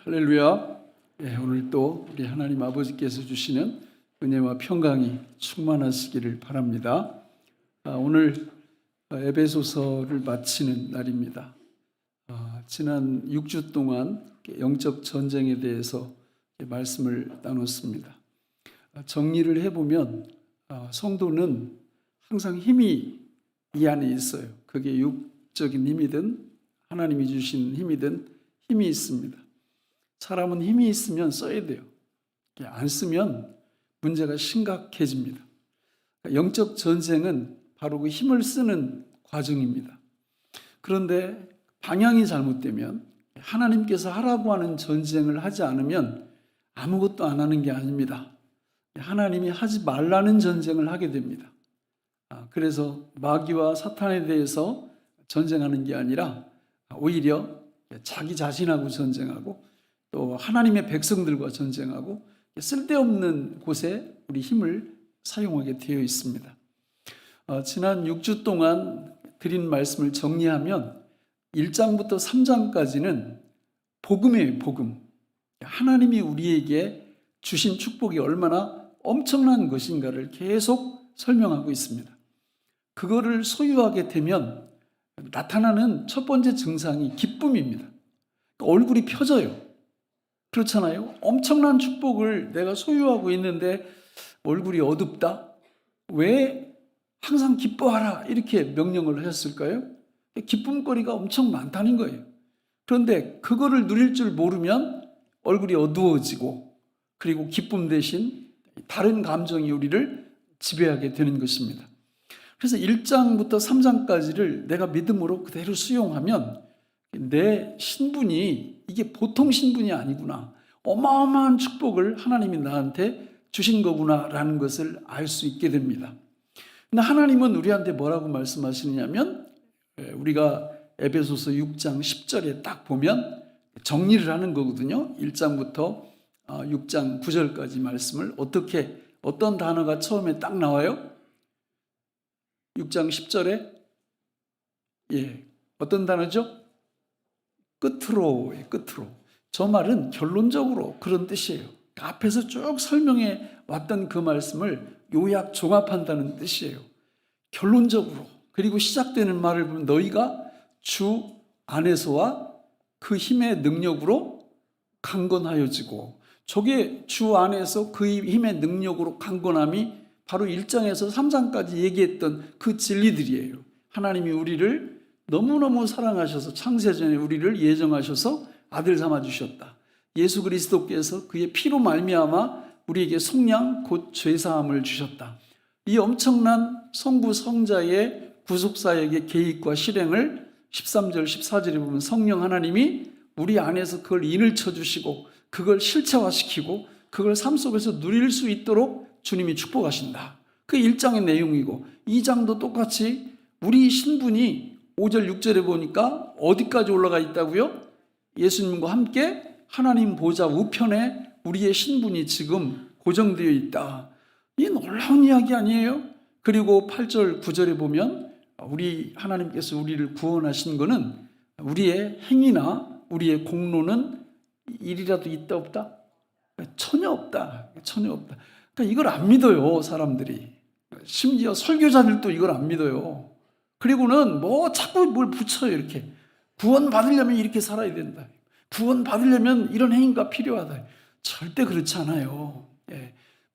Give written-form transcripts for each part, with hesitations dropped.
할렐루야. 오늘 또 우리 하나님 아버지께서 주시는 은혜와 평강이 충만하시기를 바랍니다. 오늘 에베소서를 마치는 날입니다. 지난 6주 동안 영적 전쟁에 대해서 말씀을 나눴습니다. 정리를 해보면 성도는 항상 힘이 이 안에 있어요. 그게 육적인 힘이든 하나님이 주신 힘이든 힘이 있습니다. 사람은 힘이 있으면 써야 돼요. 안 쓰면 문제가 심각해집니다. 영적 전쟁은 바로 그 힘을 쓰는 과정입니다. 그런데 방향이 잘못되면 하나님께서 하라고 하는 전쟁을 하지 않으면 아무것도 안 하는 게 아닙니다. 하나님이 하지 말라는 전쟁을 하게 됩니다. 그래서 마귀와 사탄에 대해서 전쟁하는 게 아니라 오히려 자기 자신하고 전쟁하고 또 하나님의 백성들과 전쟁하고 쓸데없는 곳에 우리 힘을 사용하게 되어 있습니다. 지난 6주 동안 드린 말씀을 정리하면 1장부터 3장까지는 복음이에요. 복음. 하나님이 우리에게 주신 축복이 얼마나 엄청난 것인가를 계속 설명하고 있습니다. 그거를 소유하게 되면 나타나는 첫 번째 증상이 기쁨입니다. 얼굴이 펴져요. 그렇잖아요. 엄청난 축복을 내가 소유하고 있는데 얼굴이 어둡다? 왜 항상 기뻐하라 이렇게 명령을 하셨을까요? 기쁨거리가 엄청 많다는 거예요. 그런데 그거를 누릴 줄 모르면 얼굴이 어두워지고 그리고 기쁨 대신 다른 감정이 우리를 지배하게 되는 것입니다. 그래서 1장부터 3장까지를 내가 믿음으로 그대로 수용하면 내 신분이 이게 보통 신분이 아니구나. 어마어마한 축복을 하나님이 나한테 주신 거구나라는 것을 알 수 있게 됩니다. 근데 하나님은 우리한테 뭐라고 말씀하시느냐면 우리가 에베소서 6장 10절에 딱 보면 정리를 하는 거거든요. 1장부터 6장 9절까지 말씀을 어떤 단어가 처음에 딱 나와요? 6장 10절에 어떤 단어죠? 끝으로의 끝으로. 저 말은 결론적으로 그런 뜻이에요. 앞에서 쭉 설명해 왔던 그 말씀을 요약 종합한다는 뜻이에요. 결론적으로. 그리고 시작되는 말을 보면 너희가 주 안에서와 그 힘의 능력으로 강건하여지고, 저게 주 안에서 그 힘의 능력으로 강건함이 바로 1장에서 3장까지 얘기했던 그 진리들이에요. 하나님이 우리를 너무너무 사랑하셔서 창세전에 우리를 예정하셔서 아들 삼아주셨다. 예수 그리스도께서 그의 피로 말미암아 우리에게 속량 곧 죄사함을 주셨다. 이 엄청난 성부 성자의 구속사역의 계획과 실행을 13절 14절에 보면 성령 하나님이 우리 안에서 그걸 인을 쳐주시고 그걸 실체화시키고 그걸 삶 속에서 누릴 수 있도록 주님이 축복하신다. 그 1장의 내용이고 2장도 똑같이 우리 신분이 5절 6절에 보니까 어디까지 올라가 있다고요? 예수님과 함께 하나님 보좌 우편에 우리의 신분이 지금 고정되어 있다. 이 놀라운 이야기 아니에요? 그리고 8절 9절에 보면 우리 하나님께서 우리를 구원하신 것은 우리의 행위나 우리의 공로는 일이라도 있다 없다? 전혀 없다. 전혀 없다. 그러니까 이걸 안 믿어요, 사람들이. 심지어 설교자들도 이걸 안 믿어요. 그리고는 자꾸 뭘 붙여요, 이렇게. 구원 받으려면 이렇게 살아야 된다. 구원 받으려면 이런 행위가 필요하다. 절대 그렇지 않아요.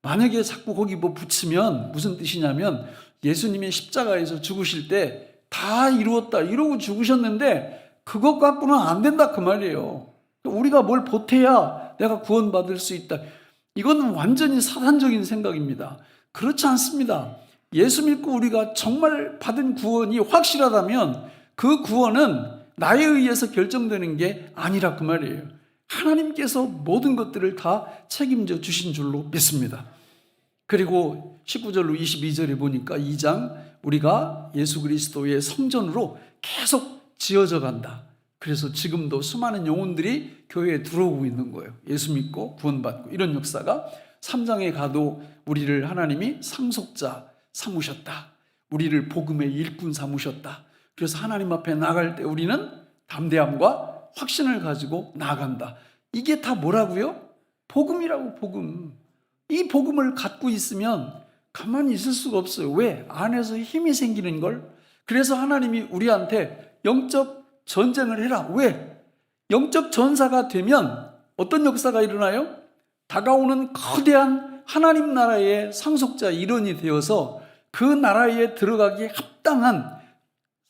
만약에 자꾸 거기 붙이면 무슨 뜻이냐면 예수님이 십자가에서 죽으실 때 다 이루었다 이러고 죽으셨는데 그것 갖고는 안 된다 그 말이에요. 우리가 뭘 보태야 내가 구원 받을 수 있다. 이건 완전히 사단적인 생각입니다. 그렇지 않습니다. 예수 믿고 우리가 정말 받은 구원이 확실하다면 그 구원은 나에 의해서 결정되는 게 아니라 그 말이에요. 하나님께서 모든 것들을 다 책임져 주신 줄로 믿습니다. 그리고 19절로 22절에 보니까 2장 우리가 예수 그리스도의 성전으로 계속 지어져 간다. 그래서 지금도 수많은 영혼들이 교회에 들어오고 있는 거예요. 예수 믿고 구원받고 이런 역사가 3장에 가도 우리를 하나님이 상속자 삼으셨다. 우리를 복음의 일꾼 삼으셨다. 그래서 하나님 앞에 나갈 때 우리는 담대함과 확신을 가지고 나아간다. 이게 다 뭐라고요? 복음이라고, 복음. 이 복음을 갖고 있으면 가만히 있을 수가 없어요. 왜? 안에서 힘이 생기는 걸. 그래서 하나님이 우리한테 영적 전쟁을 해라. 왜? 영적 전사가 되면 어떤 역사가 일어나요? 다가오는 거대한 하나님 나라의 상속자 일원이 되어서 그 나라에 들어가기에 합당한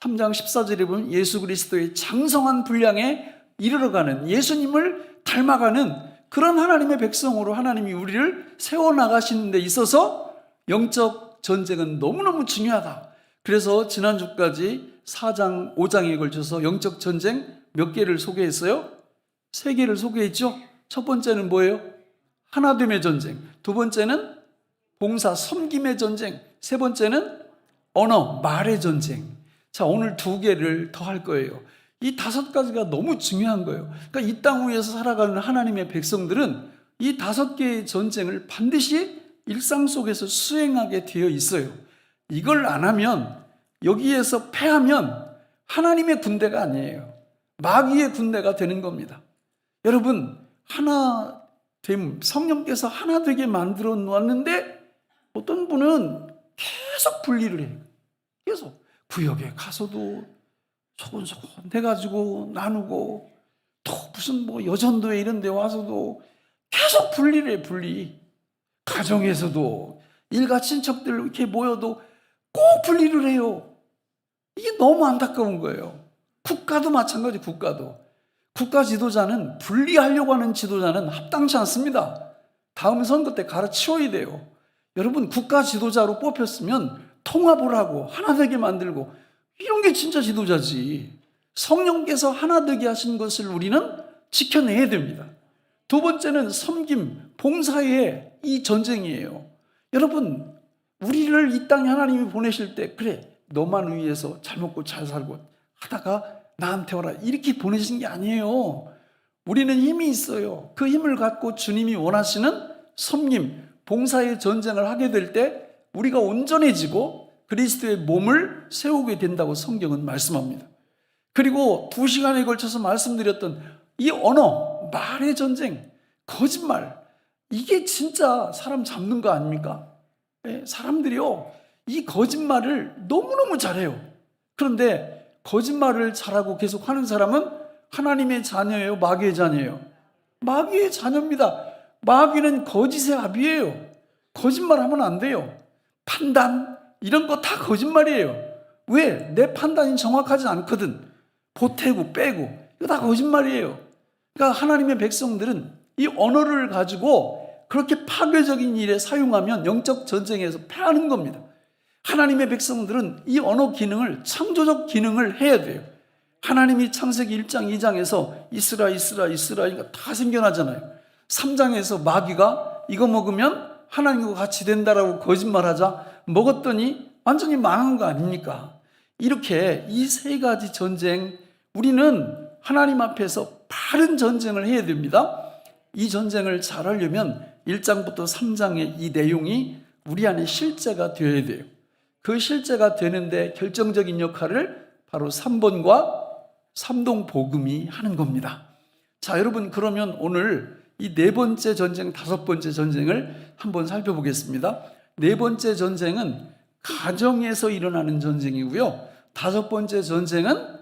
3장 14절에 보면 예수 그리스도의 장성한 분량에 이르러가는, 예수님을 닮아가는 그런 하나님의 백성으로 하나님이 우리를 세워나가시는 데 있어서 영적 전쟁은 너무너무 중요하다. 그래서 지난주까지 4장 5장에 걸쳐서 영적 전쟁 몇 개를 소개했어요? 3개를 소개했죠. 첫 번째는 뭐예요? 하나됨의 전쟁. 두 번째는 봉사 섬김의 전쟁. 세 번째는 언어 말의 전쟁. 자, 오늘 2개를 더 할 거예요. 이 5가지가 너무 중요한 거예요. 그러니까 이 땅 위에서 살아가는 하나님의 백성들은 이 5개의 전쟁을 반드시 일상 속에서 수행하게 되어 있어요. 이걸 안 하면, 여기에서 패하면 하나님의 군대가 아니에요. 마귀의 군대가 되는 겁니다. 여러분, 하나됨, 성령께서 하나 되게 만들어 놓았는데 어떤 분은 계속 분리를 해요. 계속 구역에 가서도 소곤소곤 해가지고 나누고, 또 무슨 뭐 여전도에 이런 데 와서도 계속 분리를 해, 분리. 가정에서도 일가 친척들 이렇게 모여도 꼭 분리를 해요. 이게 너무 안타까운 거예요. 국가도 마찬가지. 국가 지도자는, 분리하려고 하는 지도자는 합당치 않습니다. 다음 선거 때 갈아치워야 돼요. 여러분, 국가 지도자로 뽑혔으면 통합을 하고 하나 되게 만들고, 이런 게 진짜 지도자지. 성령께서 하나 되게 하신 것을 우리는 지켜내야 됩니다. 두 번째는 섬김, 봉사의 이 전쟁이에요. 여러분, 우리를 이 땅에 하나님이 보내실 때, 그래, 너만 위해서 잘 먹고 잘 살고 하다가 나한테 와라, 이렇게 보내신 게 아니에요. 우리는 힘이 있어요. 그 힘을 갖고 주님이 원하시는 섬김, 봉사의 전쟁을 하게 될 때 우리가 온전해지고 그리스도의 몸을 세우게 된다고 성경은 말씀합니다. 그리고 2시간에 걸쳐서 말씀드렸던 이 언어, 말의 전쟁, 거짓말, 이게 진짜 사람 잡는 거 아닙니까? 네, 사람들이요, 이 거짓말을 너무너무 잘해요. 그런데 거짓말을 잘하고 계속 하는 사람은 하나님의 자녀예요, 마귀의 자녀예요? 마귀의 자녀입니다. 마귀는 거짓의 아비예요. 거짓말하면 안 돼요. 판단, 이런 거 다 거짓말이에요. 왜? 내 판단이 정확하지 않거든. 보태고 빼고, 이거 다 거짓말이에요. 그러니까 하나님의 백성들은 이 언어를 가지고 그렇게 파괴적인 일에 사용하면 영적 전쟁에서 패하는 겁니다. 하나님의 백성들은 이 언어 기능을, 창조적 기능을 해야 돼요. 하나님이 창세기 1장 2장에서 이스라 이거 다 생겨나잖아요. 3장에서 마귀가 이거 먹으면 하나님과 같이 된다라고 거짓말하자 먹었더니 완전히 망한 거 아닙니까? 이렇게 이 3가지 전쟁, 우리는 하나님 앞에서 바른 전쟁을 해야 됩니다. 이 전쟁을 잘하려면 1장부터 3장의 이 내용이 우리 안에 실제가 되어야 돼요. 그 실제가 되는데 결정적인 역할을 바로 3번과 삼동복음이 하는 겁니다. 자, 여러분, 그러면 오늘 이 4번째 전쟁, 5번째 전쟁을 한번 살펴보겠습니다. 4번째 전쟁은 가정에서 일어나는 전쟁이고요. 5번째 전쟁은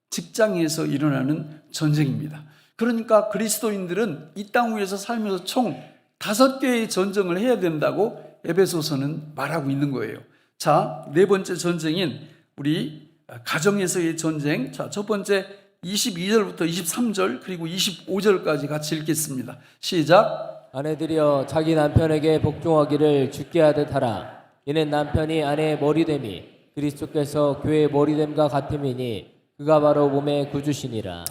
직장에서 일어나는 전쟁입니다. 그러니까 그리스도인들은 이 땅 위에서 살면서 총 5개의 전쟁을 해야 된다고 에베소서는 말하고 있는 거예요. 자, 4번째 전쟁인 우리 가정에서의 전쟁. 자, 첫 번째 22절부터 23절 그리고 25절까지 같이 읽겠습니다. 시작. 아내들이여 자기 남편에게 복종하기를 주께 하듯 하라. 이는 남편이 아내의 머리됨이 그리스도께서 교회의 머리됨과 같음이니 그가 바로 몸의 구주시니라.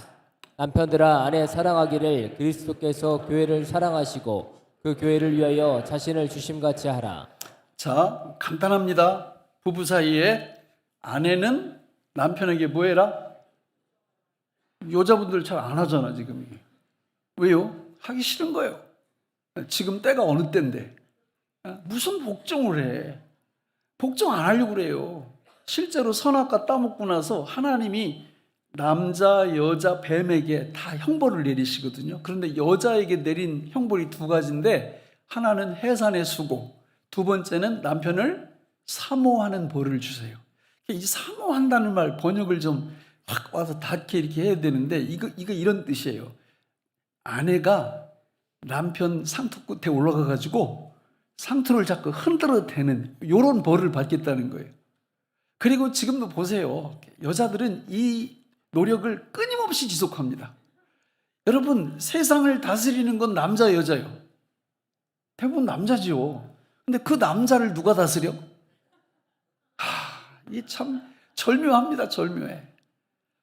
남편들아 아내 사랑하기를 그리스도께서 교회를 사랑하시고 그 교회를 위하여 자신을 주심같이 하라. 자, 간단합니다. 부부 사이에 아내는 남편에게 뭐 해라? 여자분들 잘 안 하잖아, 지금. 왜요? 하기 싫은 거예요. 지금 때가 어느 때인데 무슨 복종을 해? 복종 안 하려고 그래요. 실제로 선악과 따먹고 나서 하나님이 남자, 여자, 뱀에게 다 형벌을 내리시거든요. 그런데 여자에게 내린 형벌이 두 가지인데 하나는 해산의 수고, 두 번째는 남편을 사모하는 벌을 주세요. 이 사모한다는 말 번역을 좀 확 와서 닿게 이렇게 해야 되는데 이거 이런 뜻이에요. 아내가 남편 상투 끝에 올라가 가지고 상투를 자꾸 흔들어 대는 이런 벌을 받겠다는 거예요. 그리고 지금도 보세요. 여자들은 이 노력을 끊임없이 지속합니다. 여러분, 세상을 다스리는 건 남자, 여자요. 대부분 남자지요. 근데 그 남자를 누가 다스려? 이 참 절묘합니다, 절묘해.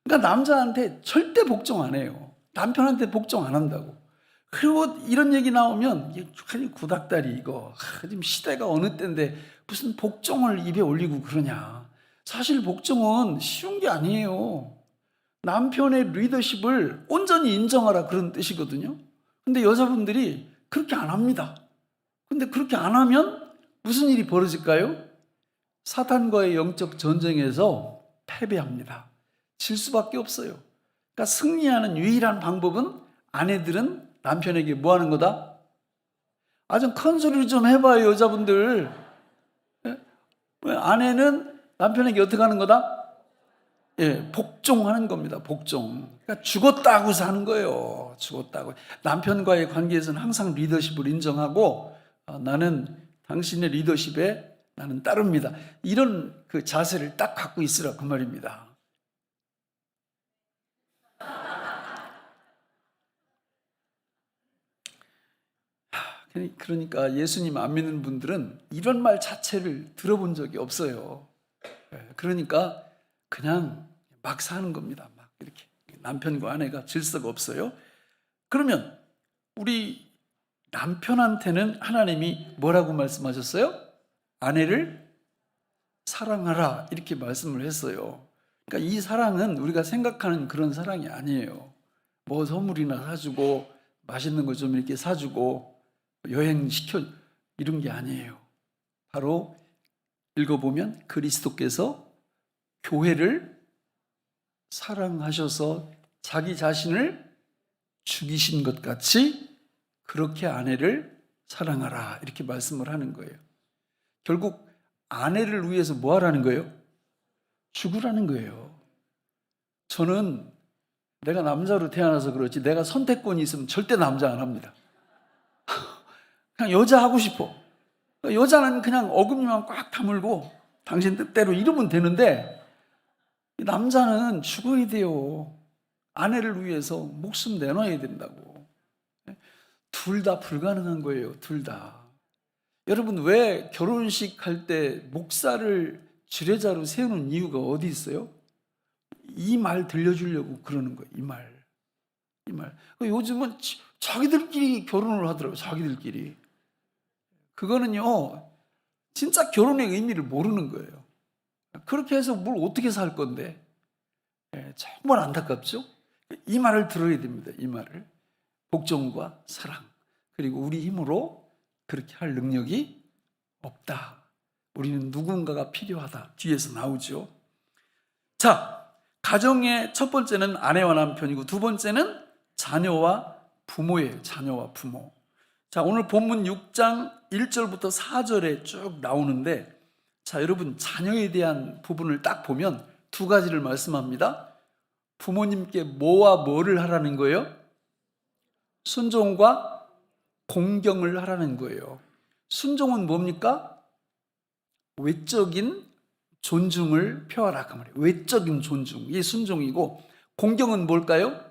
그러니까 남자한테 절대 복종 안 해요. 남편한테 복종 안 한다고. 그리고 이런 얘기 나오면 이게 구닥다리 이거 지금 시대가 어느 때인데 무슨 복종을 입에 올리고 그러냐. 사실 복종은 쉬운 게 아니에요. 남편의 리더십을 온전히 인정하라 그런 뜻이거든요. 근데 여자분들이 그렇게 안 합니다. 근데 그렇게 안 하면 무슨 일이 벌어질까요? 사탄과의 영적 전쟁에서 패배합니다. 질 수밖에 없어요. 그러니까 승리하는 유일한 방법은 아내들은 남편에게 뭐 하는 거다? 좀 큰 소리를 좀 해봐요, 여자분들. 아내는 남편에게 어떻게 하는 거다? 복종하는 겁니다. 복종. 그러니까 죽었다고 사는 거예요. 죽었다고. 남편과의 관계에서는 항상 리더십을 인정하고 나는 당신의 리더십에 나는 따릅니다. 이런 그 자세를 딱 갖고 있으라 그 말입니다. 그러니까 예수님 안 믿는 분들은 이런 말 자체를 들어본 적이 없어요. 그러니까 그냥 막 사는 겁니다. 막 이렇게 남편과 아내가 질서가 없어요. 그러면 우리 남편한테는 하나님이 뭐라고 말씀하셨어요? 아내를 사랑하라 이렇게 말씀을 했어요. 그러니까 이 사랑은 우리가 생각하는 그런 사랑이 아니에요. 뭐 선물이나 사주고 맛있는 거 좀 이렇게 사주고 여행시켜 이런 게 아니에요. 바로 읽어보면 그리스도께서 교회를 사랑하셔서 자기 자신을 죽이신 것 같이 그렇게 아내를 사랑하라 이렇게 말씀을 하는 거예요. 결국 아내를 위해서 뭐 하라는 거예요? 죽으라는 거예요. 저는 내가 남자로 태어나서 그렇지 내가 선택권이 있으면 절대 남자 안 합니다. 그냥 여자 하고 싶어. 여자는 그냥 어금니만 꽉 다물고 당신 뜻대로 이러면 되는데 남자는 죽어야 돼요. 아내를 위해서 목숨 내놔야 된다고. 둘 다 불가능한 거예요. 둘 다. 여러분 왜 결혼식 할 때 목사를 지뢰자로 세우는 이유가 어디 있어요? 이 말 들려주려고 그러는 거예요. 이 말. 요즘은 자기들끼리 결혼을 하더라고요. 자기들끼리. 그거는요, 진짜 결혼의 의미를 모르는 거예요. 그렇게 해서 뭘 어떻게 살 건데? 정말 안타깝죠? 이 말을 들어야 됩니다. 이 말을. 복종과 사랑. 그리고 우리 힘으로 그렇게 할 능력이 없다. 우리는 누군가가 필요하다. 뒤에서 나오죠. 자, 가정의 첫 번째는 아내와 남편이고 두 번째는 자녀와 부모예요. 자녀와 부모. 자, 오늘 본문 6장 1절부터 4절에 쭉 나오는데 자, 여러분 자녀에 대한 부분을 딱 보면 두 가지를 말씀합니다. 부모님께 뭐와 뭐를 하라는 거예요? 순종과 공경을 하라는 거예요. 순종은 뭡니까? 외적인 존중을 표하라 그 말이에요. 외적인 존중, 이게 순종이고 공경은 뭘까요?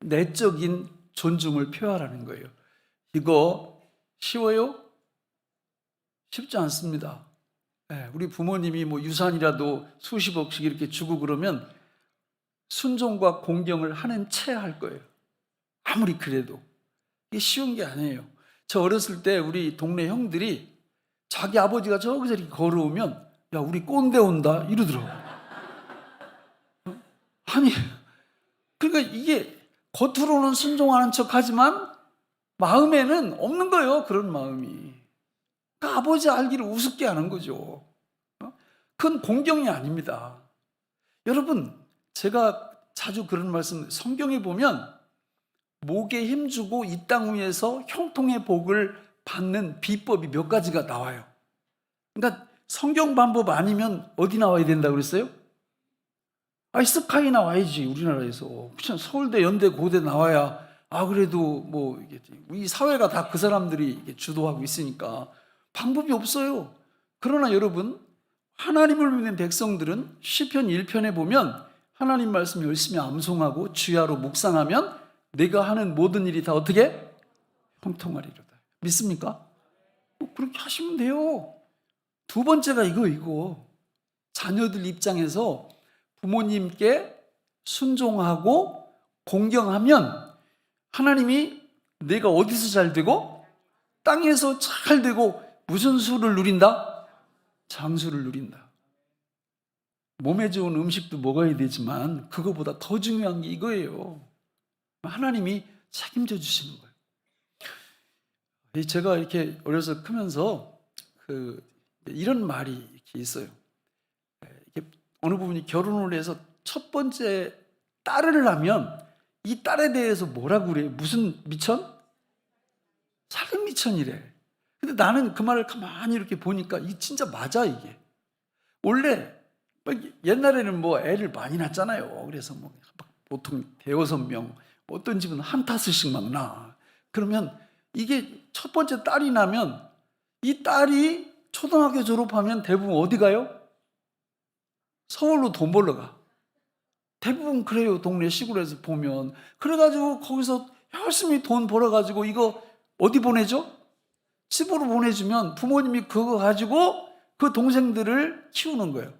내적인 존중을 표하라는 거예요. 이거 쉬워요? 쉽지 않습니다. 우리 부모님이 뭐 유산이라도 수십억씩 이렇게 주고 그러면 순종과 공경을 하는 채 할 거예요. 아무리 그래도. 이게 쉬운 게 아니에요. 저 어렸을 때 우리 동네 형들이 자기 아버지가 저기서 이렇게 걸어오면 야, 우리 꼰대 온다 이러더라고. 아니, 그러니까 이게 겉으로는 순종하는 척 하지만 마음에는 없는 거예요. 그런 마음이. 그러니까 아버지 알기를 우습게 하는 거죠. 그건 공경이 아닙니다. 여러분, 제가 자주 그런 말씀, 성경에 보면 목에 힘주고 이 땅 위에서 형통의 복을 받는 비법이 몇 가지가 나와요. 그러니까 성경 방법 아니면 어디 나와야 된다고 그랬어요? 스카이 나와야지. 우리나라에서 그냥 서울대, 연대, 고대 나와야 그래도 뭐 이 사회가 다 그 사람들이 주도하고 있으니까 방법이 없어요. 그러나 여러분, 하나님을 믿는 백성들은 시편 1편에 보면 하나님 말씀 열심히 암송하고 주야로 묵상하면 내가 하는 모든 일이 다 어떻게? 형통하리로다. 믿습니까? 그렇게 하시면 돼요. 두 번째가 이거. 자녀들 입장에서 부모님께 순종하고 공경하면 하나님이 내가 어디서 잘 되고? 땅에서 잘 되고 무슨 수를 누린다? 장수를 누린다. 몸에 좋은 음식도 먹어야 되지만 그거보다 더 중요한 게 이거예요. 하나님이 책임져 주시는 거예요. 제가 이렇게 어려서 크면서 이런 말이 이렇게 있어요. 이렇게 어느 부분이 결혼을 해서 첫 번째 딸을 낳으면 이 딸에 대해서 뭐라고 그래요? 무슨 미천? 살인 미천이래. 근데 나는 그 말을 가만히 이렇게 보니까 이 진짜 맞아 이게. 원래 옛날에는 뭐 애를 많이 낳잖아요. 그래서 뭐 보통 대여섯 명, 어떤 집은 한 타스씩 막 낳아. 그러면 이게 첫 번째 딸이 나면 이 딸이 초등학교 졸업하면 대부분 어디 가요? 서울로 돈 벌러 가. 대부분 그래요. 동네 시골에서 보면. 그래가지고 거기서 열심히 돈 벌어가지고 이거 어디 보내죠? 집으로 보내주면 부모님이 그거 가지고 그 동생들을 키우는 거예요.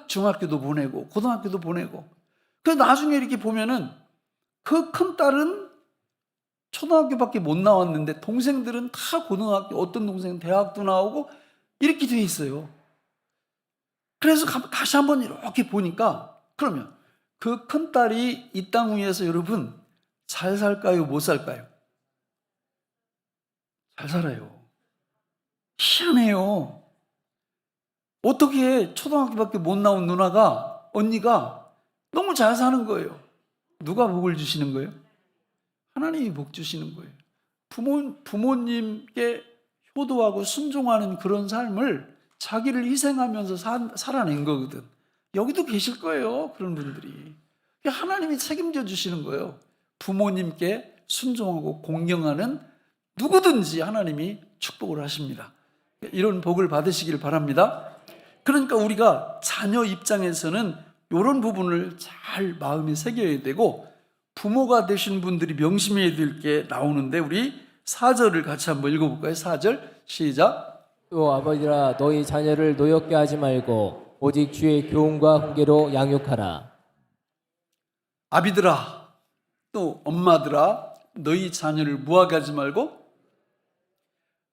중학교도 보내고 고등학교도 보내고. 그래서 나중에 이렇게 보면은 그 큰 딸은 초등학교밖에 못 나왔는데 동생들은 다 고등학교, 어떤 동생은 대학도 나오고 이렇게 돼 있어요. 그래서 다시 한번 이렇게 보니까 그러면 그 큰 딸이 이 땅 위에서 여러분 잘 살까요? 못 살까요? 잘 살아요. 희한해요. 어떻게 초등학교밖에 못 나온 누나가, 언니가 너무 잘 사는 거예요. 누가 복을 주시는 거예요? 하나님이 복 주시는 거예요. 부모님께 효도하고 순종하는 그런 삶을 자기를 희생하면서 살아낸 거거든. 여기도 계실 거예요. 그런 분들이. 하나님이 책임져 주시는 거예요. 부모님께 순종하고 공경하는 누구든지 하나님이 축복을 하십니다. 이런 복을 받으시길 바랍니다. 그러니까 우리가 자녀 입장에서는 이런 부분을 잘 마음에 새겨야 되고, 부모가 되신 분들이 명심해야 될 게 나오는데 우리 4절을 같이 한번 읽어볼까요? 4절 시작. 또 아버지라 너희 자녀를 노엽게 하지 말고 오직 주의 교훈과 훈계로 양육하라. 아비들아, 또 엄마들아, 너희 자녀를 무하게 하지 말고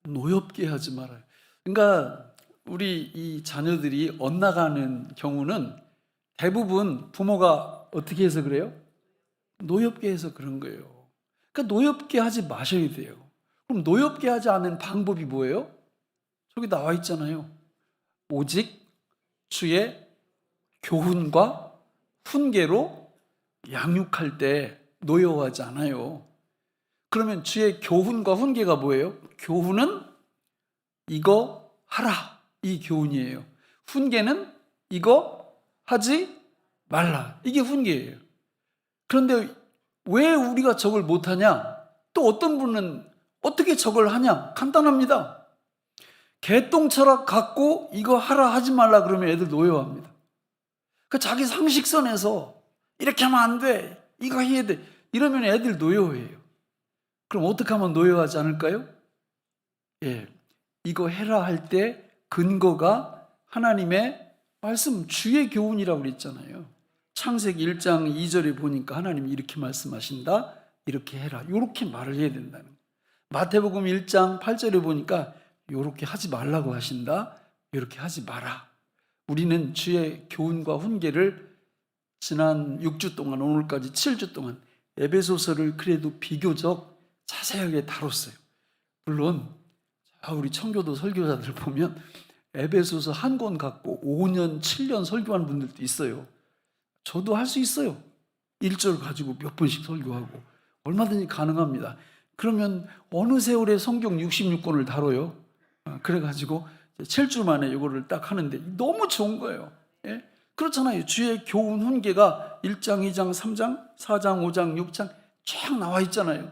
노엽게 하지 말아요. 그러니까 우리 이 자녀들이 엇나가는 경우는 대부분 부모가 어떻게 해서 그래요? 노엽게 해서 그런 거예요. 그러니까 노엽게 하지 마셔야 돼요. 그럼 노엽게 하지 않는 방법이 뭐예요? 저기 나와 있잖아요. 오직 주의 교훈과 훈계로 양육할 때 노여워하지 않아요. 그러면 주의 교훈과 훈계가 뭐예요? 교훈은 이거 하라, 이 교훈이에요. 훈계는 이거 하지 말라, 이게 훈계예요. 그런데 왜 우리가 저걸 못하냐? 또 어떤 분은 어떻게 저걸 하냐? 간단합니다. 개똥 철학 갖고 이거 하라 하지 말라 그러면 애들 노여워합니다. 그 자기 상식선에서 이렇게 하면 안 돼, 이거 해야 돼, 이러면 애들 노여워해요. 그럼 어떻게 하면 노여워하지 않을까요? 이거 해라 할 때 근거가 하나님의 말씀, 주의 교훈이라고 그랬잖아요. 창세기 1장 2절에 보니까 하나님이 이렇게 말씀하신다, 이렇게 해라, 이렇게 말을 해야 된다는 거예요. 마태복음 1장 8절에 보니까 이렇게 하지 말라고 하신다, 이렇게 하지 마라. 우리는 주의 교훈과 훈계를 지난 6주 동안, 오늘까지 7주 동안 에베소서를 그래도 비교적 자세하게 다뤘어요. 물론 우리 청교도 설교자들 보면 에베소서 한 권 갖고 5년, 7년 설교하는 분들도 있어요. 저도 할 수 있어요. 1절 가지고 몇 번씩 설교하고 얼마든지 가능합니다. 그러면 어느 세월에 성경 66권을 다뤄요. 그래가지고 7주 만에 이거를 딱 하는데 너무 좋은 거예요. 예? 그렇잖아요. 주의 교훈 훈계가 1장, 2장, 3장, 4장, 5장, 6장 쫙 나와 있잖아요.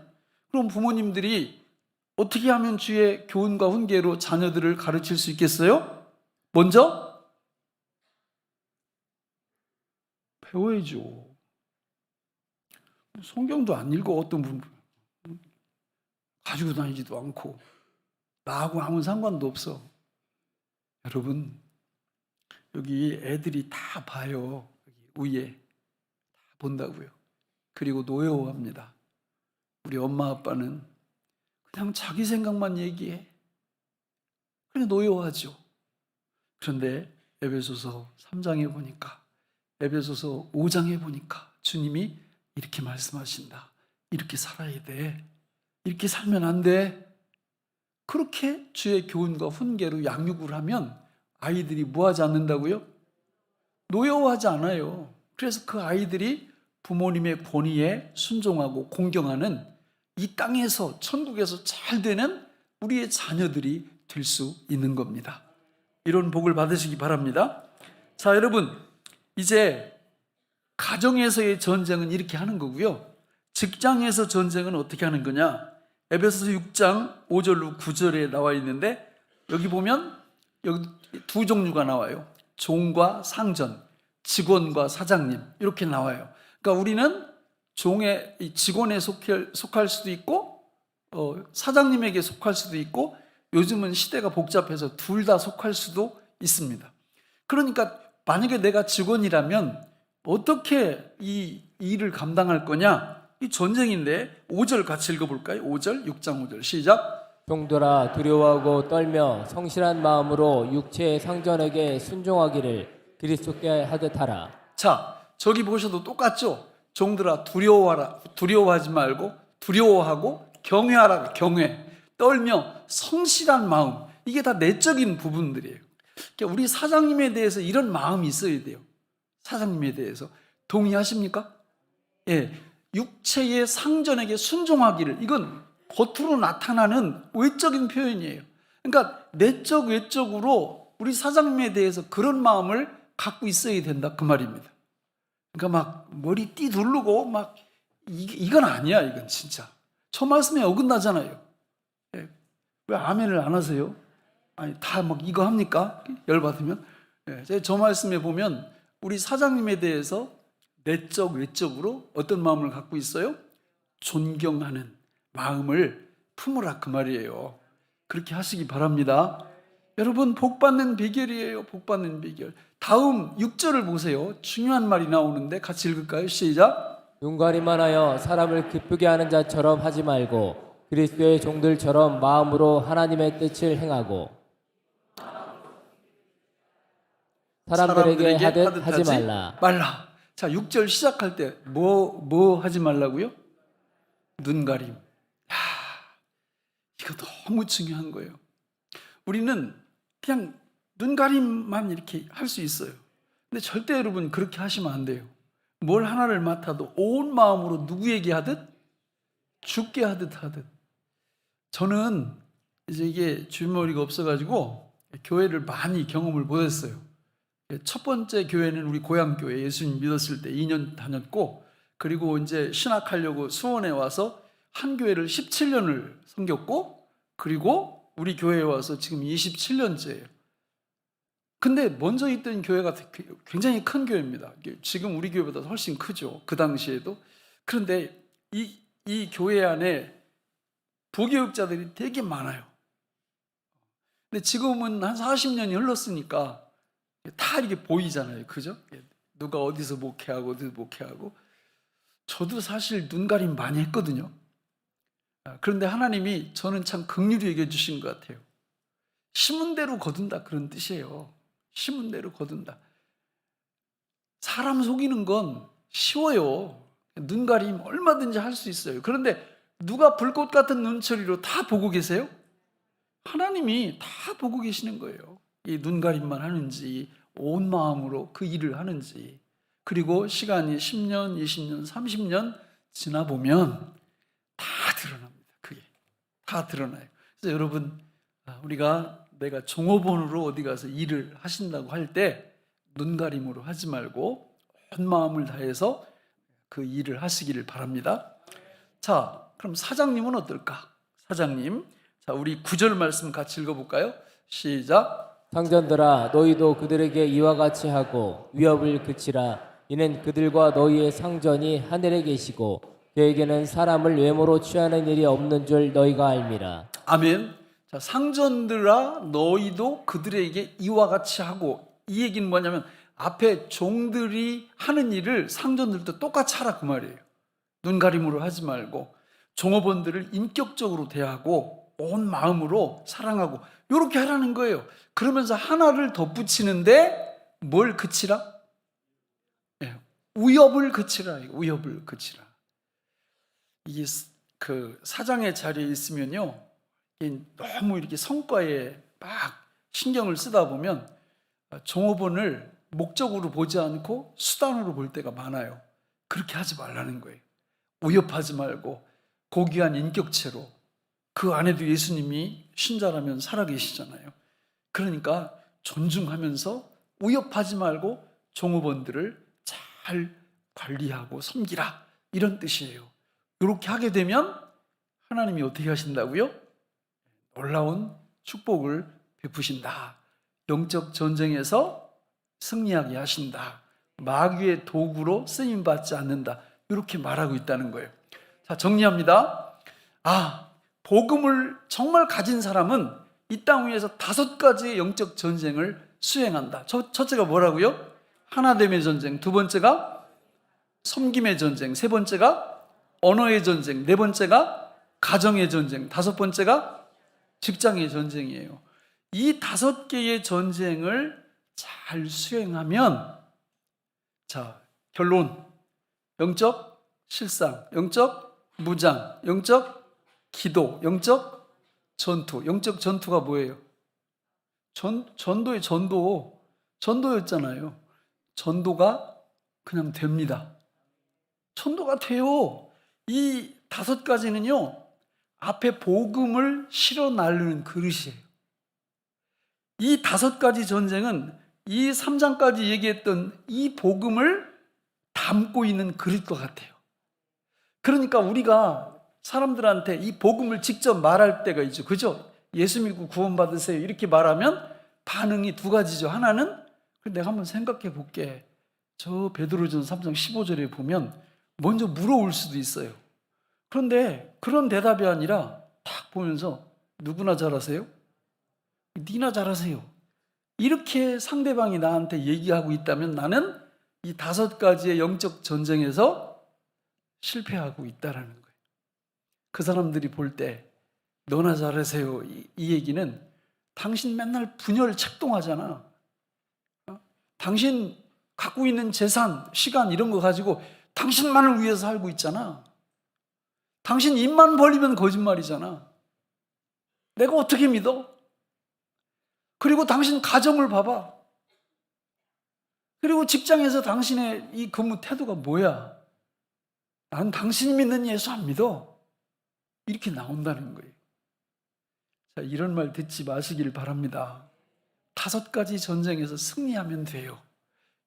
그럼 부모님들이 어떻게 하면 주의 교훈과 훈계로 자녀들을 가르칠 수 있겠어요? 먼저 배워야죠. 성경도 안 읽어. 어떤 분 가지고 다니지도 않고 나하고 아무 상관도 없어. 여러분, 여기 애들이 다 봐요. 여기 위에 다 본다고요. 그리고 노여워합니다. 우리 엄마 아빠는 그냥 자기 생각만 얘기해. 그래 노여워하죠. 그런데 에베소서 3장에 보니까, 에베소서 5장에 보니까 주님이 이렇게 말씀하신다. 이렇게 살아야 돼. 이렇게 살면 안 돼. 그렇게 주의 교훈과 훈계로 양육을 하면 아이들이 뭐 하지 않는다고요? 노여워하지 않아요. 그래서 그 아이들이 부모님의 권위에 순종하고 공경하는 이 땅에서 천국에서 잘 되는 우리의 자녀들이 될 수 있는 겁니다. 이런 복을 받으시기 바랍니다. 자, 여러분, 이제 가정에서의 전쟁은 이렇게 하는 거고요. 직장에서 전쟁은 어떻게 하는 거냐? 에베소서 6장 5절로 9절에 나와 있는데, 여기 보면 여기 두 종류가 나와요. 종과 상전, 직원과 사장님, 이렇게 나와요. 그러니까 우리는 종의 직원에 속할 수도 있고 사장님에게 속할 수도 있고, 요즘은 시대가 복잡해서 둘 다 속할 수도 있습니다. 그러니까 만약에 내가 직원이라면 어떻게 이 일을 감당할 거냐? 이 전쟁인데 5절 같이 읽어볼까요? 5절, 6장 5절 시작. 종들아 두려워하고 떨며 성실한 마음으로 육체의 상전에게 순종하기를 그리스도께 하듯 하라. 자, 저기 보셔도 똑같죠? 종들아 두려워하지 말고 두려워하고 경외하라. 경외. 떨며 성실한 마음. 이게 다 내적인 부분들이에요. 그러니까 우리 사장님에 대해서 이런 마음이 있어야 돼요. 사장님에 대해서 동의하십니까? 예, 육체의 상전에게 순종하기를, 이건 겉으로 나타나는 외적인 표현이에요. 그러니까 내적 외적으로 우리 사장님에 대해서 그런 마음을 갖고 있어야 된다 그 말입니다. 그러니까 막 머리띠 두르고 막 이건 아니야. 이건 진짜 저 말씀에 어긋나잖아요. 예, 왜 아멘을 안 하세요? 아니 다 막 이거 합니까? 열받으면. 예, 저 말씀에 보면 우리 사장님에 대해서 내적 외적으로 어떤 마음을 갖고 있어요? 존경하는 마음을 품으라 그 말이에요. 그렇게 하시기 바랍니다. 여러분, 복 받는 비결이에요. 복 받는 비결. 다음 6절을 보세요. 중요한 말이 나오는데 같이 읽을까요? 시작. 눈가림만 하여 사람을 기쁘게 하는 자처럼 하지 말고 그리스도의 종들처럼 마음으로 하나님의 뜻을 행하고 사람들에게 하듯 하지 말라. 자, 6절 시작할 때 뭐 하지 말라고요? 눈가림. 야, 이거 너무 중요한 거예요. 우리는 그냥 눈가림만 이렇게 할 수 있어요. 근데 절대 여러분 그렇게 하시면 안 돼요. 뭘 하나를 맡아도 온 마음으로 누구에게 하듯? 주께 하듯. 저는 이제 이게 주머니가 없어가지고 교회를 많이 경험을 못했어요. 첫 번째 교회는 우리 고향교회 예수님 믿었을 때 2년 다녔고, 그리고 이제 신학하려고 수원에 와서 한 교회를 17년을 섬겼고, 그리고 우리 교회에 와서 지금 27년째예요. 근데 먼저 있던 교회가 굉장히 큰 교회입니다. 지금 우리 교회보다 훨씬 크죠. 그 당시에도. 그런데 이 교회 안에 부교육자들이 되게 많아요. 근데 지금은 한 40년이 흘렀으니까 다 이렇게 보이잖아요. 그죠? 누가 어디서 목회하고 어디서 목회하고. 저도 사실 눈가림 많이 했거든요. 그런데 하나님이 저는 참 긍휼히 여겨 주신 것 같아요. 심은 대로 거둔다 그런 뜻이에요. 심은 대로 거둔다. 사람 속이는 건 쉬워요. 눈가림 얼마든지 할 수 있어요. 그런데 누가 불꽃 같은 눈초리로 다 보고 계세요? 하나님이 다 보고 계시는 거예요. 이 눈가림만 하는지 온 마음으로 그 일을 하는지. 그리고 시간이 10년, 20년, 30년 지나 보면 다 드러납니다. 그게 다 드러나요. 그래서 여러분, 우리가 내가 종업원으로 어디 가서 일을 하신다고 할 때 눈가림으로 하지 말고 온 마음을 다해서 그 일을 하시기를 바랍니다. 자, 그럼 사장님은 어떨까? 사장님, 자, 우리 9절 말씀 같이 읽어볼까요? 시작. 상전들아 너희도 그들에게 이와 같이 하고 위협을 그치라. 이는 그들과 너희의 상전이 하늘에 계시고 그에게는 사람을 외모로 취하는 일이 없는 줄 너희가 알미라. 아멘. 자, 상전들아 너희도 그들에게 이와 같이 하고, 이 얘기는 뭐냐면 앞에 종들이 하는 일을 상전들도 똑같이 하라 그 말이에요. 눈가림으로 하지 말고 종업원들을 인격적으로 대하고 온 마음으로 사랑하고 이렇게 하라는 거예요. 그러면서 하나를 덧붙이는데 뭘 그치라? 위협을 그치라. 위협을 그치라. 이게 그 사장의 자리에 있으면요, 너무 이렇게 성과에 막 신경을 쓰다 보면 종업원을 목적으로 보지 않고 수단으로 볼 때가 많아요. 그렇게 하지 말라는 거예요. 위협하지 말고 고귀한 인격체로, 그 안에도 예수님이 신자라면 살아계시잖아요. 그러니까 존중하면서 위협하지 말고 종업원들을 잘 관리하고 섬기라, 이런 뜻이에요. 이렇게 하게 되면 하나님이 어떻게 하신다고요? 놀라운 축복을 베푸신다. 영적 전쟁에서 승리하게 하신다. 마귀의 도구로 쓰임받지 않는다. 이렇게 말하고 있다는 거예요. 자, 정리합니다. 복음을 정말 가진 사람은 이 땅 위에서 5가지의 영적 전쟁을 수행한다. 첫째가 뭐라고요? 하나됨의 전쟁. 두 번째가 섬김의 전쟁. 세 번째가 언어의 전쟁. 네 번째가 가정의 전쟁. 다섯 번째가 직장의 전쟁이에요. 이 5개의 전쟁을 잘 수행하면, 자, 결론, 영적 실상, 영적 무장, 영적 기도, 영적 전투. 영적 전투가 뭐예요? 전도의 전도였잖아요. 전도가 그냥 됩니다. 전도가 돼요. 이 5가지는요, 앞에 복음을 실어 나르는 그릇이에요. 이 5가지 전쟁은 이 3장까지 얘기했던 이 복음을 담고 있는 그릇과 같아요. 그러니까 우리가 사람들한테 이 복음을 직접 말할 때가 있죠. 그죠? 예수 믿고 구원받으세요, 이렇게 말하면 반응이 2가지죠. 하나는, 내가 한번 생각해 볼게. 저 베드로전서 3장 15절에 보면 먼저 물어올 수도 있어요. 그런데 그런 대답이 아니라 딱 보면서 누구나 잘하세요? 니나 잘하세요. 이렇게 상대방이 나한테 얘기하고 있다면 나는 이 5가지의 영적 전쟁에서 실패하고 있다라는 거예요. 그 사람들이 볼 때 너나 잘하세요, 이 얘기는 당신 맨날 분열 책동하잖아. 당신 갖고 있는 재산, 시간 이런 거 가지고 당신만을 위해서 살고 있잖아. 당신 입만 벌리면 거짓말이잖아. 내가 어떻게 믿어? 그리고 당신 가정을 봐봐. 그리고 직장에서 당신의 이 근무 태도가 뭐야? 난 당신이 믿는 예수 안 믿어. 이렇게 나온다는 거예요. 자, 이런 말 듣지 마시길 바랍니다. 5가지 전쟁에서 승리하면 돼요.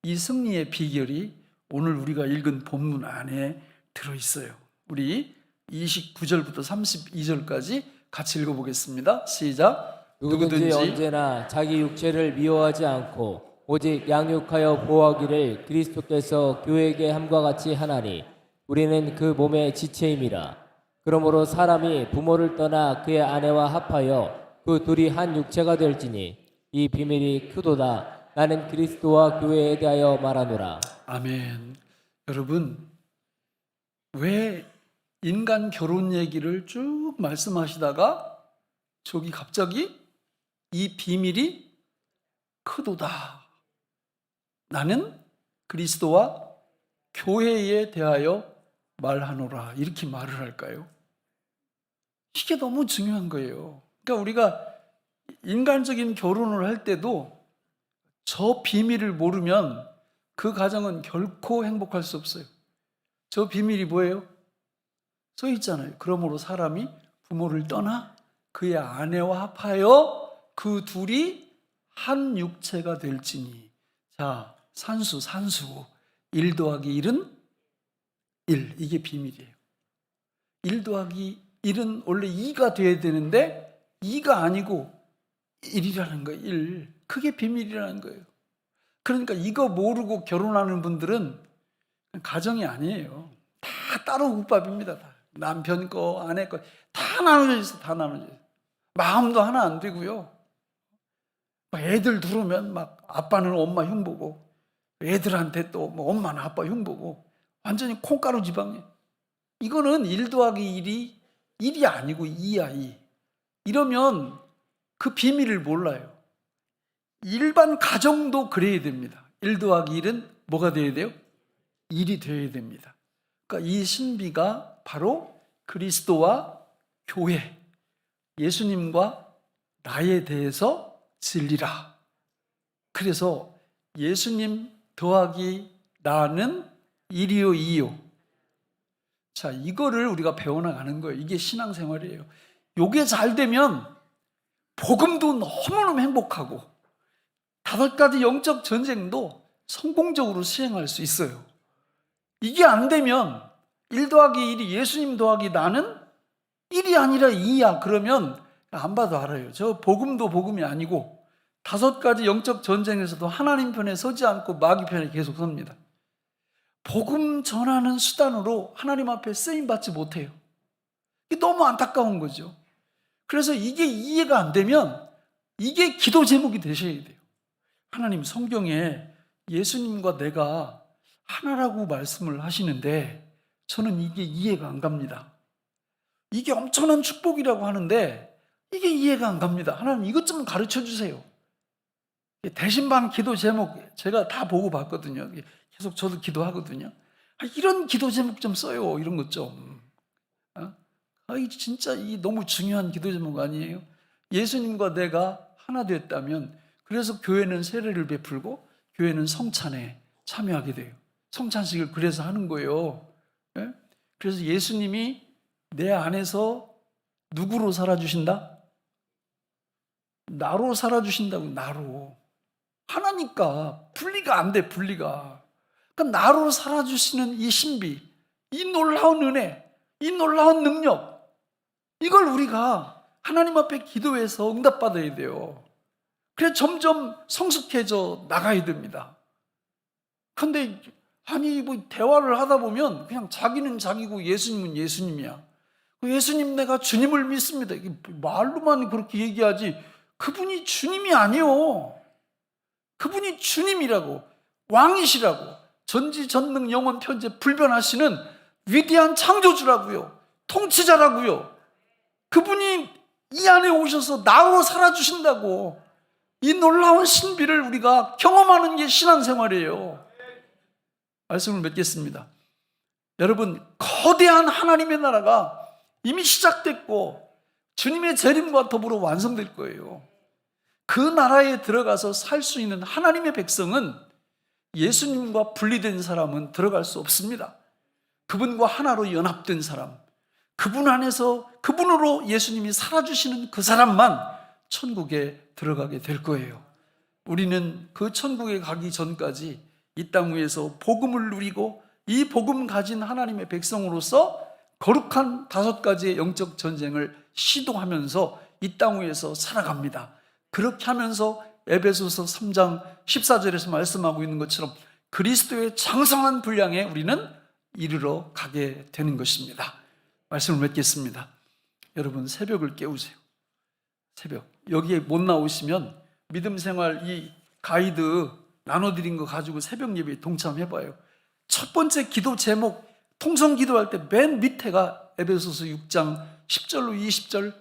이 승리의 비결이 오늘 우리가 읽은 본문 안에 들어있어요. 우리 29절부터 32절까지 같이 읽어보겠습니다. 시작. 누구든지 언제나 자기 육체를 미워하지 않고 오직 양육하여 보호하기를 그리스도께서 교회에게 함과 같이 하나니 우리는 그 몸의 지체임이라. 그러므로 사람이 부모를 떠나 그의 아내와 합하여 그 둘이 한 육체가 될지니 이 비밀이 크도다. 나는 그리스도와 교회에 대하여 말하노라. 아멘. 여러분, 왜 인간 결혼 얘기를 쭉 말씀하시다가 저기 갑자기 이 비밀이 크도다. 나는 그리스도와 교회에 대하여 말하노라. 이렇게 말을 할까요? 이게 너무 중요한 거예요. 그러니까 우리가 인간적인 결혼을 할 때도 저 비밀을 모르면 그 가정은 결코 행복할 수 없어요. 저 비밀이 뭐예요? 써 있잖아요. 그러므로 사람이 부모를 떠나 그의 아내와 합하여 그 둘이 한 육체가 될지니. 자, 산수 1 더하기 1은 1. 이게 비밀이에요. 1 더하기 1은 원래 2가 돼야 되는데 2가 아니고 1이라는 거예요. 1. 그게 비밀이라는 거예요. 그러니까 이거 모르고 결혼하는 분들은 가정이 아니에요. 다 따로 국밥입니다. 다. 남편 거, 아내 거 다 나눠져 있어. 다 나눠져 있어. 마음도 하나 안 되고요. 애들 들어오면 막 아빠는 엄마 흉보고 애들한테 또 뭐 엄마는 아빠 흉보고 완전히 콩가루 지방이에요. 이거는 1 더하기 1이 아니고 2야, 2. 이러면 그 비밀을 몰라요. 일반 가정도 그래야 됩니다. 1 더하기 1은 뭐가 돼야 돼요? 1이 돼야 됩니다. 그러니까 이 신비가 바로 그리스도와 교회, 예수님과 나에 대해서 진리라. 그래서 예수님 더하기 나는 1이요 2요. 자, 이거를 우리가 배워나가는 거예요. 이게 신앙생활이에요. 요게 잘 되면 복음도 너무너무 행복하고 5가지 영적 전쟁도 성공적으로 수행할 수 있어요. 이게 안 되면 1 더하기 1이 예수님 더하기 나는 1이 아니라 2야. 그러면 안 봐도 알아요. 저 복음도 복음이 아니고 5가지 영적 전쟁에서도 하나님 편에 서지 않고 마귀 편에 계속 섭니다. 복음 전하는 수단으로 하나님 앞에 쓰임받지 못해요. 이게 너무 안타까운 거죠. 그래서 이게 이해가 안 되면 이게 기도 제목이 되셔야 돼요. 하나님, 성경에 예수님과 내가 하나라고 말씀을 하시는데 저는 이게 이해가 안 갑니다. 이게 엄청난 축복이라고 하는데 이게 이해가 안 갑니다. 하나님, 이것 좀 가르쳐 주세요. 대신방 기도 제목 제가 다 보고 봤거든요. 계속 저도 기도하거든요. 이런 기도 제목 좀 써요. 이런 것 좀. 진짜 이 너무 중요한 기도 제목 아니에요? 예수님과 내가 하나 됐다면 그래서 교회는 세례를 베풀고 교회는 성찬에 참여하게 돼요. 성찬식을 그래서 하는 거예요. 예? 그래서 예수님이 내 안에서 누구로 살아주신다? 나로 살아주신다고. 나로. 하나니까 분리가 안 돼. 분리가. 그러니까 나로 살아주시는 이 신비, 이 놀라운 은혜, 이 놀라운 능력, 이걸 우리가 하나님 앞에 기도해서 응답받아야 돼요. 그래서 점점 성숙해져 나가야 됩니다. 그런데 뭐 대화를 하다 보면 그냥 자기는 자기고 예수님은 예수님이야. 예수님, 내가 주님을 믿습니다. 이게 말로만 그렇게 얘기하지 그분이 주님이 아니요. 그분이 주님이라고, 왕이시라고, 전지전능 영원 편재 불변하시는 위대한 창조주라고요. 통치자라고요. 그분이 이 안에 오셔서 나로 살아주신다고. 이 놀라운 신비를 우리가 경험하는 게 신앙생활이에요. 말씀을 맺겠습니다. 여러분, 거대한 하나님의 나라가 이미 시작됐고 주님의 재림과 더불어 완성될 거예요. 그 나라에 들어가서 살 수 있는 하나님의 백성은 예수님과 분리된 사람은 들어갈 수 없습니다. 그분과 하나로 연합된 사람, 그분 안에서 그분으로 예수님이 살아주시는 그 사람만 천국에 들어가게 될 거예요. 우리는 그 천국에 가기 전까지 이 땅 위에서 복음을 누리고 이 복음 가진 하나님의 백성으로서 거룩한 5가지의 영적 전쟁을 시도하면서 이 땅 위에서 살아갑니다. 그렇게 하면서 에베소서 3장 14절에서 말씀하고 있는 것처럼 그리스도의 장성한 분량에 우리는 이르러 가게 되는 것입니다. 말씀을 맺겠습니다. 여러분, 새벽을 깨우세요. 새벽. 여기에 못 나오시면 믿음생활 이 가이드 나눠드린 거 가지고 새벽 예배에 동참해봐요. 첫 번째 기도 제목, 통성 기도할 때 맨 밑에가 에베소서 6장 10절로 20절,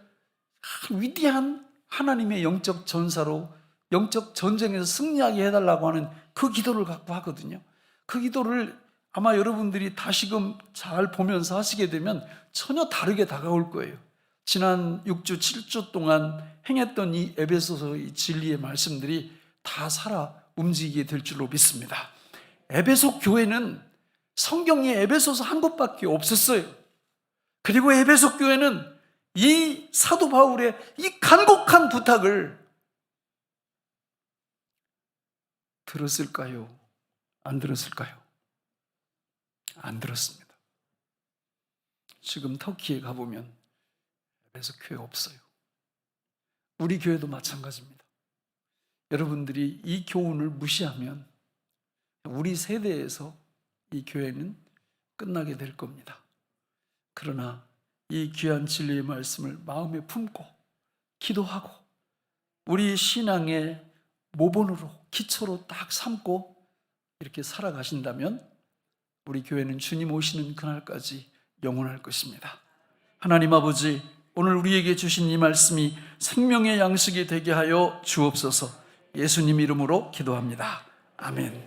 위대한 하나님의 영적 전사로 영적 전쟁에서 승리하게 해달라고 하는 그 기도를 갖고 하거든요. 그 기도를 아마 여러분들이 다시금 잘 보면서 하시게 되면 전혀 다르게 다가올 거예요. 지난 6주, 7주 동안 행했던 이 에베소서의 진리의 말씀들이 다 살아 움직이게 될 줄로 믿습니다. 에베소 교회는 성경이 에베소서 한 곳밖에 없었어요. 그리고 에베소 교회는 이 사도 바울의 이 간곡한 부탁을 들었을까요? 안 들었을까요? 안 들었습니다. 지금 터키에 가보면 에베소 교회 없어요. 우리 교회도 마찬가지입니다. 여러분들이 이 교훈을 무시하면 우리 세대에서 이 교회는 끝나게 될 겁니다. 그러나 이 귀한 진리의 말씀을 마음에 품고 기도하고 우리 신앙의 모본으로 기초로 딱 삼고 이렇게 살아가신다면 우리 교회는 주님 오시는 그날까지 영원할 것입니다. 하나님 아버지, 오늘 우리에게 주신 이 말씀이 생명의 양식이 되게 하여 주옵소서. 예수님 이름으로 기도합니다. 아멘.